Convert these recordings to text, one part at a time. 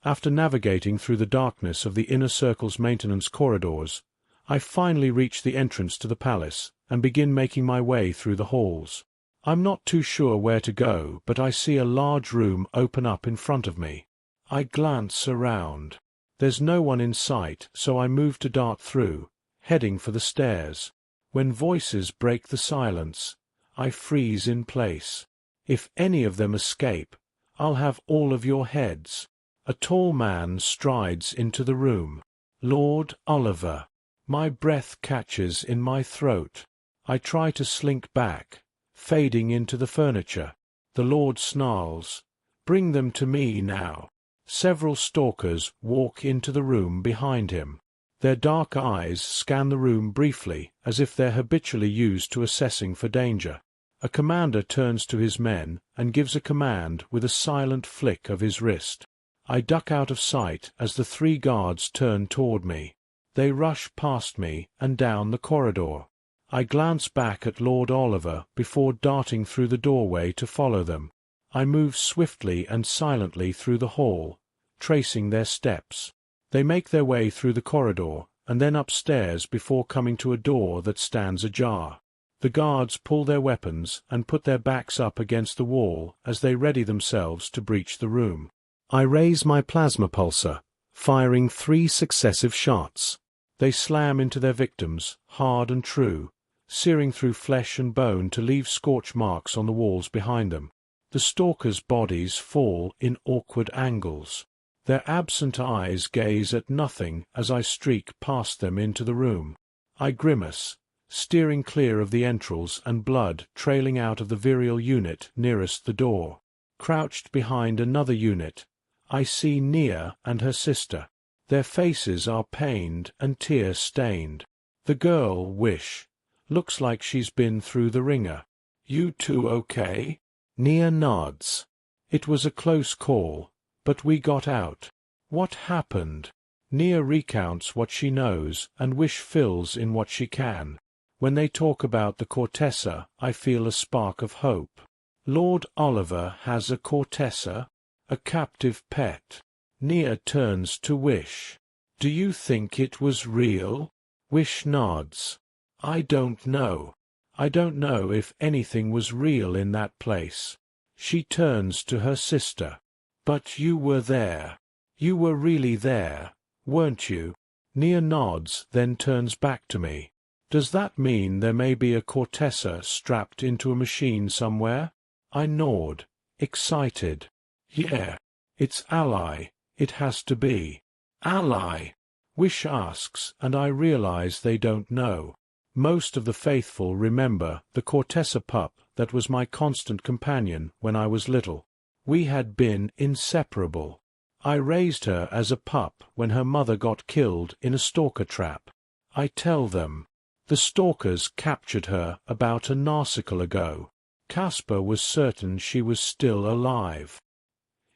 After navigating through the darkness of the inner circle's maintenance corridors, I finally reach the entrance to the palace and begin making my way through the halls. I'm not too sure where to go, but I see a large room open up in front of me. I glance around. There's no one in sight, so I move to dart through, heading for the stairs. When voices break the silence, I freeze in place. If any of them escape, I'll have all of your heads. A tall man strides into the room. Lord Oliver. My breath catches in my throat. I try to slink back, fading into the furniture. The Lord snarls, "Bring them to me now." Several stalkers walk into the room behind him. Their dark eyes scan the room briefly, as if they're habitually used to assessing for danger. A commander turns to his men and gives a command with a silent flick of his wrist. I duck out of sight as the 3 guards turn toward me. They rush past me and down the corridor. I glance back at Lord Oliver before darting through the doorway to follow them. I move swiftly and silently through the hall, tracing their steps. They make their way through the corridor and then upstairs before coming to a door that stands ajar. The guards pull their weapons and put their backs up against the wall as they ready themselves to breach the room. I raise my plasma pulsar, firing 3 successive shots. They slam into their victims, hard and true, searing through flesh and bone to leave scorch marks on the walls behind them. The stalkers' bodies fall in awkward angles. Their absent eyes gaze at nothing as I streak past them into the room. I grimace, steering clear of the entrails and blood trailing out of the virile unit nearest the door. Crouched behind another unit, I see Nia and her sister. Their faces are pained and tear-stained. The girl, Wish, looks like she's been through the ringer. "You two okay?" Nia nods. "It was a close call, but we got out." "What happened?" Nia recounts what she knows, and Wish fills in what she can. When they talk about the Cortessa, I feel a spark of hope. Lord Oliver has a Cortessa? A captive pet? Nia turns to Wish. "Do you think it was real?" Wish nods. "I don't know. I don't know if anything was real in that place." She turns to her sister. "But you were there. You were really there, weren't you?" Nia nods, then turns back to me. "Does that mean there may be a Cortessa strapped into a machine somewhere?" I nod, excited. "Yeah, it's Ally. It has to be." "Ally?" Wish asks, and I realize they don't know. Most of the faithful remember the Cortessa pup that was my constant companion when I was little. We had been inseparable. I raised her as a pup when her mother got killed in a stalker trap. I tell them. The stalkers captured her about a narsicle ago. Caspar was certain she was still alive.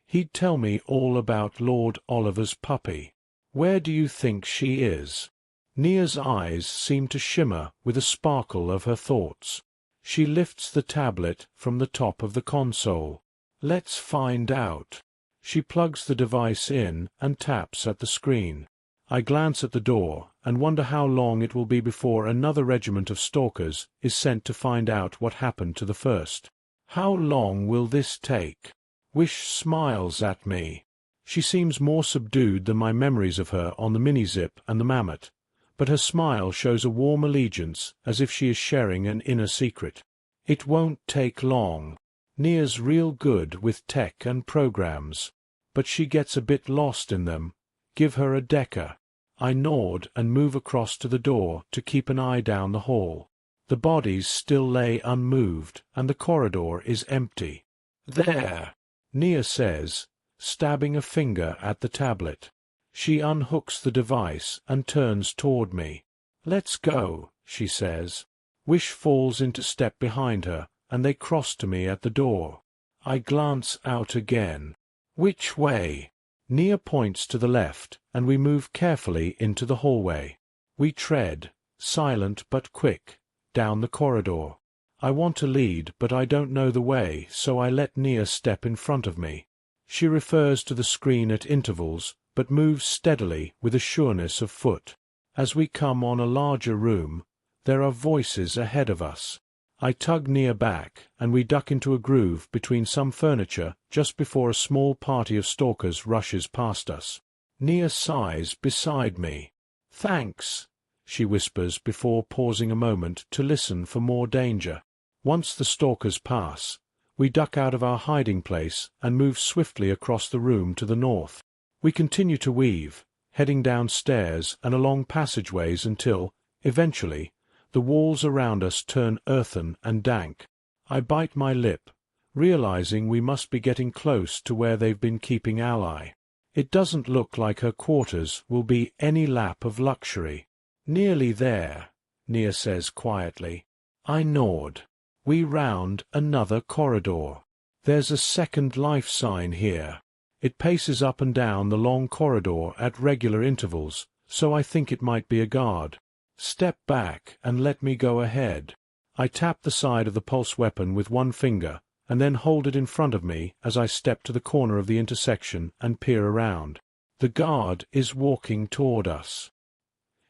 He'd tell me all about Lord Oliver's puppy. Where do you think she is? Nia's eyes seem to shimmer with a sparkle of her thoughts. She lifts the tablet from the top of the console. "Let's find out." She plugs the device in and taps at the screen. I glance at the door and wonder how long it will be before another regiment of stalkers is sent to find out what happened to the first. How long will this take? Wish smiles at me. She seems more subdued than my memories of her on the mini-zip and the mammoth, but her smile shows a warm allegiance as if she is sharing an inner secret. It won't take long. Nia's real good with tech and programs, but she gets a bit lost in them. Give her a decker. I nod and move across to the door to keep an eye down the hall. The bodies still lay unmoved, and the corridor is empty. "There," Nia says, stabbing a finger at the tablet. She unhooks the device and turns toward me. "Let's go," she says. Wish falls into step behind her, and they cross to me at the door. I glance out again. "Which way?" Nia points to the left, and we move carefully into the hallway. We tread, silent but quick, down the corridor. I want to lead, but I don't know the way, so I let Nia step in front of me. She refers to the screen at intervals, but moves steadily with a sureness of foot. As we come on a larger room, there are voices ahead of us. I tug Nia back, and we duck into a groove between some furniture just before a small party of stalkers rushes past us. Nia sighs beside me. "Thanks," she whispers before pausing a moment to listen for more danger. Once the stalkers pass, we duck out of our hiding place and move swiftly across the room to the north. We continue to weave, heading downstairs and along passageways until, eventually, the walls around us turn earthen and dank. I bite my lip, realizing we must be getting close to where they've been keeping Ally. It doesn't look like her quarters will be any lap of luxury. "Nearly there," Nia says quietly. I nod. We round another corridor. There's a second life sign here. It paces up and down the long corridor at regular intervals, so I think it might be a guard. "Step back and let me go ahead." I tap the side of the pulse weapon with one finger, and then hold it in front of me as I step to the corner of the intersection and peer around. The guard is walking toward us.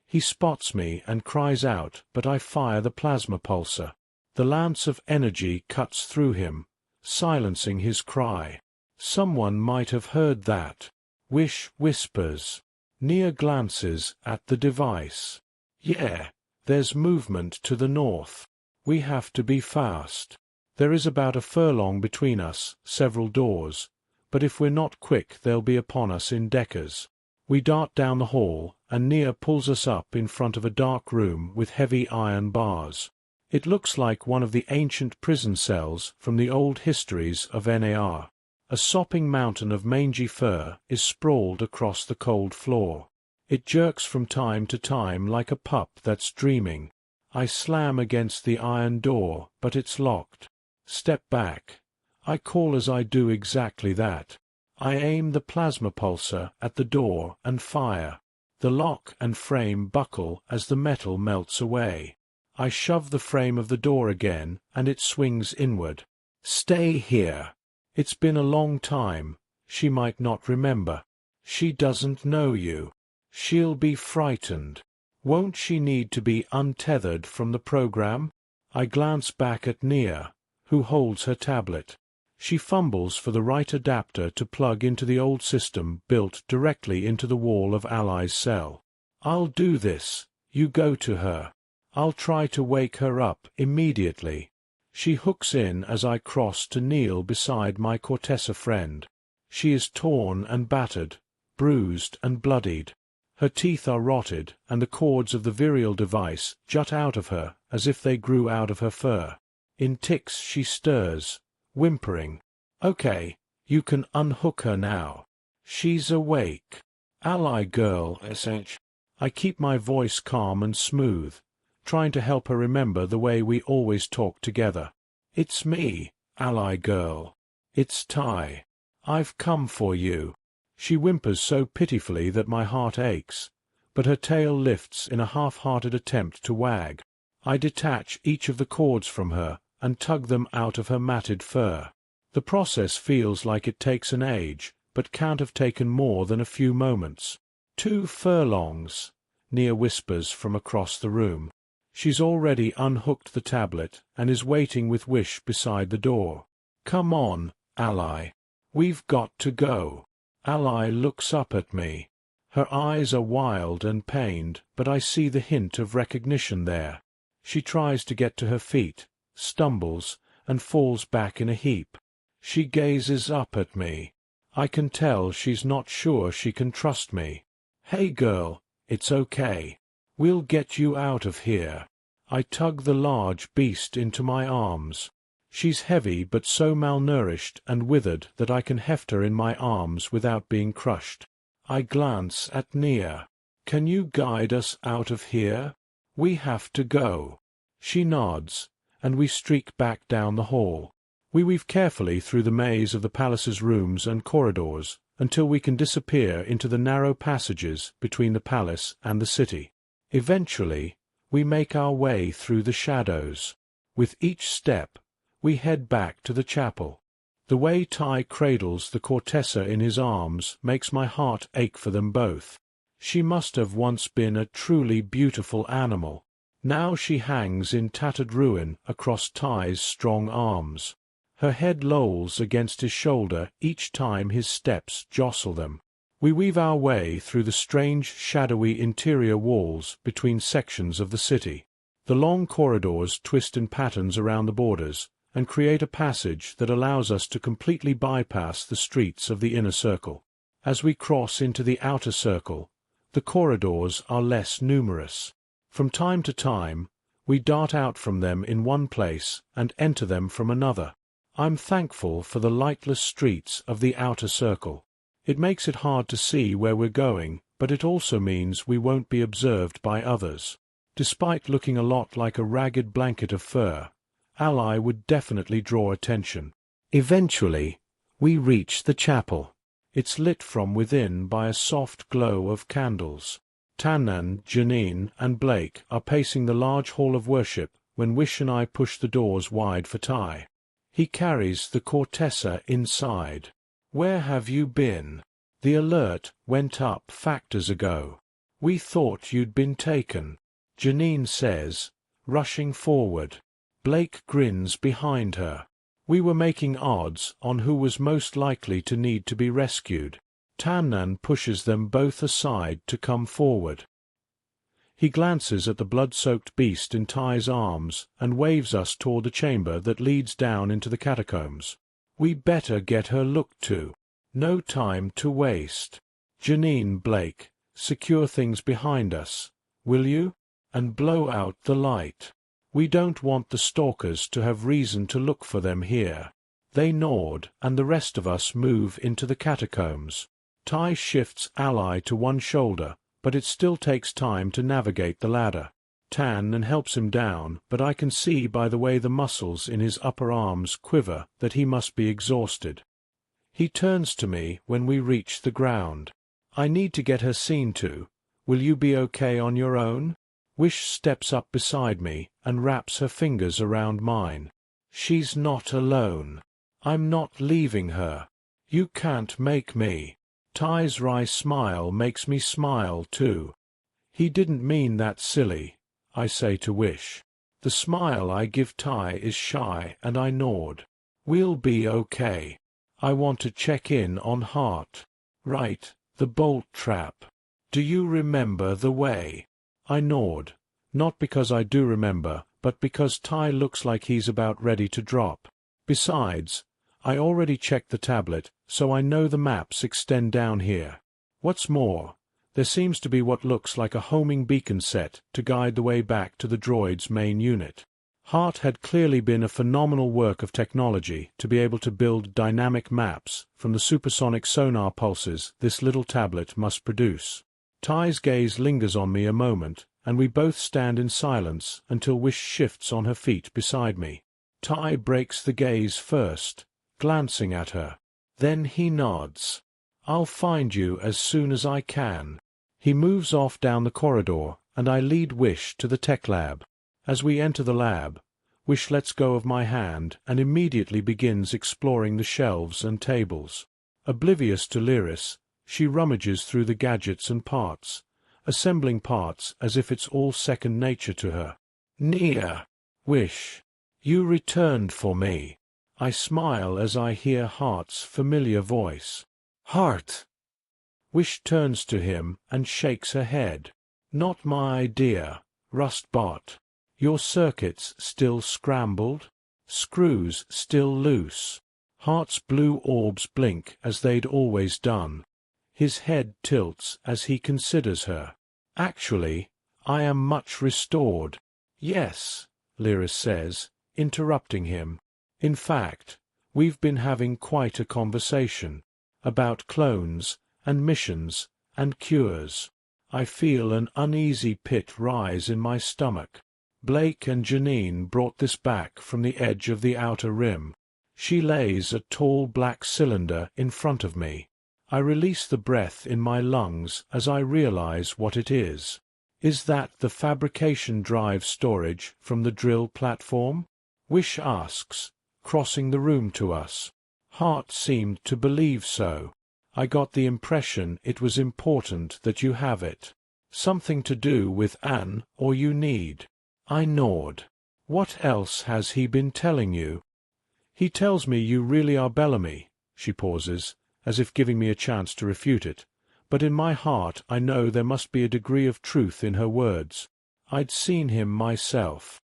He spots me and cries out, but I fire the plasma pulsar. The lance of energy cuts through him, silencing his cry. Someone might have heard that. Wish whispers. Nia glances at the device. Yeah, there's movement to the north. We have to be fast. There is about a furlong between us, several doors, but if we're not quick they'll be upon us in deckers. We dart down the hall, and Nia pulls us up in front of a dark room with heavy iron bars. It looks like one of the ancient prison cells from the old histories of NAR. A sopping mountain of mangy fur is sprawled across the cold floor. It jerks from time to time like a pup that's dreaming. I slam against the iron door, but it's locked. "Step back." I call as I do exactly that. I aim the plasma pulsar at the door and fire. The lock and frame buckle as the metal melts away. I shove the frame of the door again, and it swings inward. "Stay here." It's been a long time. She might not remember. She doesn't know you. She'll be frightened. Won't she need to be untethered from the program? I glance back at Nia, who holds her tablet. She fumbles for the right adapter to plug into the old system built directly into the wall of Ally's cell. "I'll do this. You go to her. I'll try to wake her up immediately." She hooks in as I cross to kneel beside my Cortessa friend. She is torn and battered, bruised and bloodied. Her teeth are rotted, and the cords of the virial device jut out of her as if they grew out of her fur. In tics she stirs, whimpering. "Okay, you can unhook her now. She's awake." "Ally girl, SH." I keep my voice calm and smooth, trying to help her remember the way we always talk together. "It's me, Ally girl. It's Ty. I've come for you." She whimpers so pitifully that my heart aches, but her tail lifts in a half-hearted attempt to wag. I detach each of the cords from her and tug them out of her matted fur. The process feels like it takes an age, but can't have taken more than a few moments. "2 furlongs," Nia whispers from across the room. She's already unhooked the tablet and is waiting with Wish beside the door. "Come on, Ally. We've got to go." Ally looks up at me. Her eyes are wild and pained, but I see the hint of recognition there. She tries to get to her feet, stumbles, and falls back in a heap. She gazes up at me. I can tell she's not sure she can trust me. "Hey girl, it's okay. We'll get you out of here." I tug the large beast into my arms. She's heavy but so malnourished and withered that I can heft her in my arms without being crushed. I glance at Nia. "Can you guide us out of here? We have to go." She nods, and we streak back down the hall. We weave carefully through the maze of the palace's rooms and corridors until we can disappear into the narrow passages between the palace and the city. Eventually, we make our way through the shadows. With each step, we head back to the chapel. The way Tai cradles the Cortessa in his arms makes my heart ache for them both. She must have once been a truly beautiful animal. Now she hangs in tattered ruin across Tai's strong arms. Her head lolls against his shoulder each time his steps jostle them. We weave our way through the strange, shadowy interior walls between sections of the city. The long corridors twist in patterns around the borders, and create a passage that allows us to completely bypass the streets of the inner circle. As we cross into the outer circle, the corridors are less numerous. From time to time, we dart out from them in one place and enter them from another. I'm thankful for the lightless streets of the outer circle. It makes it hard to see where we're going, but it also means we won't be observed by others. Despite looking a lot like a ragged blanket of fur, Ally would definitely draw attention. Eventually, we reach the chapel. It's lit from within by a soft glow of candles. Tannan, Janine, and Blake are pacing the large hall of worship when Wish and I push the doors wide for Tai. He carries the Cortessa inside. "Where have you been? The alert went up factors ago. We thought you'd been taken," Janine says, rushing forward. Blake grins behind her. We were making odds on who was most likely to need to be rescued. Tannan pushes them both aside to come forward. He glances at the blood-soaked beast in Tai's arms and waves us toward the chamber that leads down into the catacombs. We better get her looked to. No time to waste. Janine, Blake, secure things behind us, will you? And blow out the light. We don't want the stalkers to have reason to look for them here. They nod, and the rest of us move into the catacombs. Tai shifts Ally to one shoulder, but it still takes time to navigate the ladder. Tannan helps him down, but I can see by the way the muscles in his upper arms quiver that he must be exhausted. He turns to me when we reach the ground. "I need to get her seen to. Will you be okay on your own?" Wish steps up beside me and wraps her fingers around mine. "She's not alone. I'm not leaving her. You can't make me." Tai's wry smile makes me smile too. "He didn't mean that silly," I say to Wish. The smile I give Tai is shy and I nod. "We'll be okay. I want to check in on Hart." "Right, the bolt trap. Do you remember the way?" I nod, not because I do remember, but because Tai looks like he's about ready to drop. Besides, I already checked the tablet, so I know the maps extend down here. What's more, there seems to be what looks like a homing beacon set to guide the way back to the droid's main unit. Hart had clearly been a phenomenal work of technology to be able to build dynamic maps from the supersonic sonar pulses this little tablet must produce. Tai's gaze lingers on me a moment, and we both stand in silence until Wish shifts on her feet beside me. Tai breaks the gaze first, glancing at her. Then he nods. "I'll find you as soon as I can." He moves off down the corridor, and I lead Wish to the tech lab. As we enter the lab, Wish lets go of my hand and immediately begins exploring the shelves and tables. Oblivious to Lyris, she rummages through the gadgets and parts, assembling parts as if it's all second nature to her. "Nia, Wish, you returned for me." I smile as I hear Hart's familiar voice. "Hart!" Wish turns to him and shakes her head. "Not my idea, Rustbot. Your circuits still scrambled? Screws still loose?" Hart's blue orbs blink as they'd always done. His head tilts as he considers her. "Actually, I am much restored." "Yes," Lyris says, interrupting him. "In fact, we've been having quite a conversation about clones and missions and cures." I feel an uneasy pit rise in my stomach. Blake and Janine brought this back from the edge of the outer rim. She lays a tall black cylinder in front of me. I release the breath in my lungs as I realize what it is. Is that the fabrication drive storage from the drill platform? Wish asks, crossing the room to us. Heart seemed to believe so. I got the impression it was important that you have it. Something to do with Anne, or you need. I gnawed. What else has he been telling you? He tells me you really are Bellamy. She pauses, as if giving me a chance to refute it, but in my heart I know there must be a degree of truth in her words. I'd seen him myself.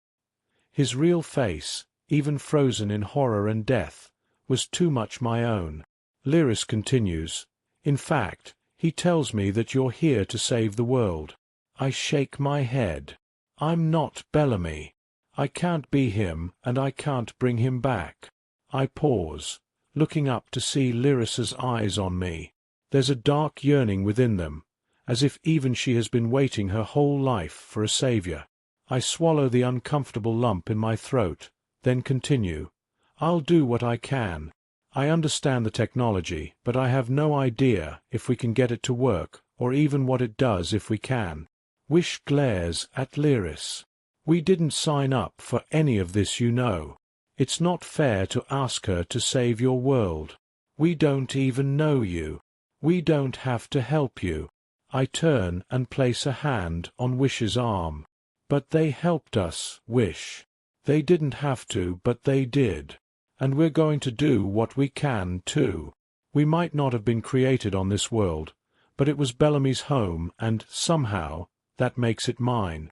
His real face, even frozen in horror and death, was too much my own. Lyris continues, in fact, he tells me that you're here to save the world. I shake my head. I'm not Bellamy. I can't be him, and I can't bring him back. I pause, looking up to see Lyris's eyes on me. There's a dark yearning within them, as if even she has been waiting her whole life for a savior. I swallow the uncomfortable lump in my throat, then continue. I'll do what I can. I understand the technology, but I have no idea if we can get it to work, or even what it does if we can. Wish glares at Lyris. We didn't sign up for any of this, you know. It's not fair to ask her to save your world. We don't even know you. We don't have to help you. I turn and place a hand on Wish's arm. But they helped us, Wish. They didn't have to, but they did. And we're going to do what we can, too. We might not have been created on this world, but it was Bellamy's home, and, somehow, that makes it mine.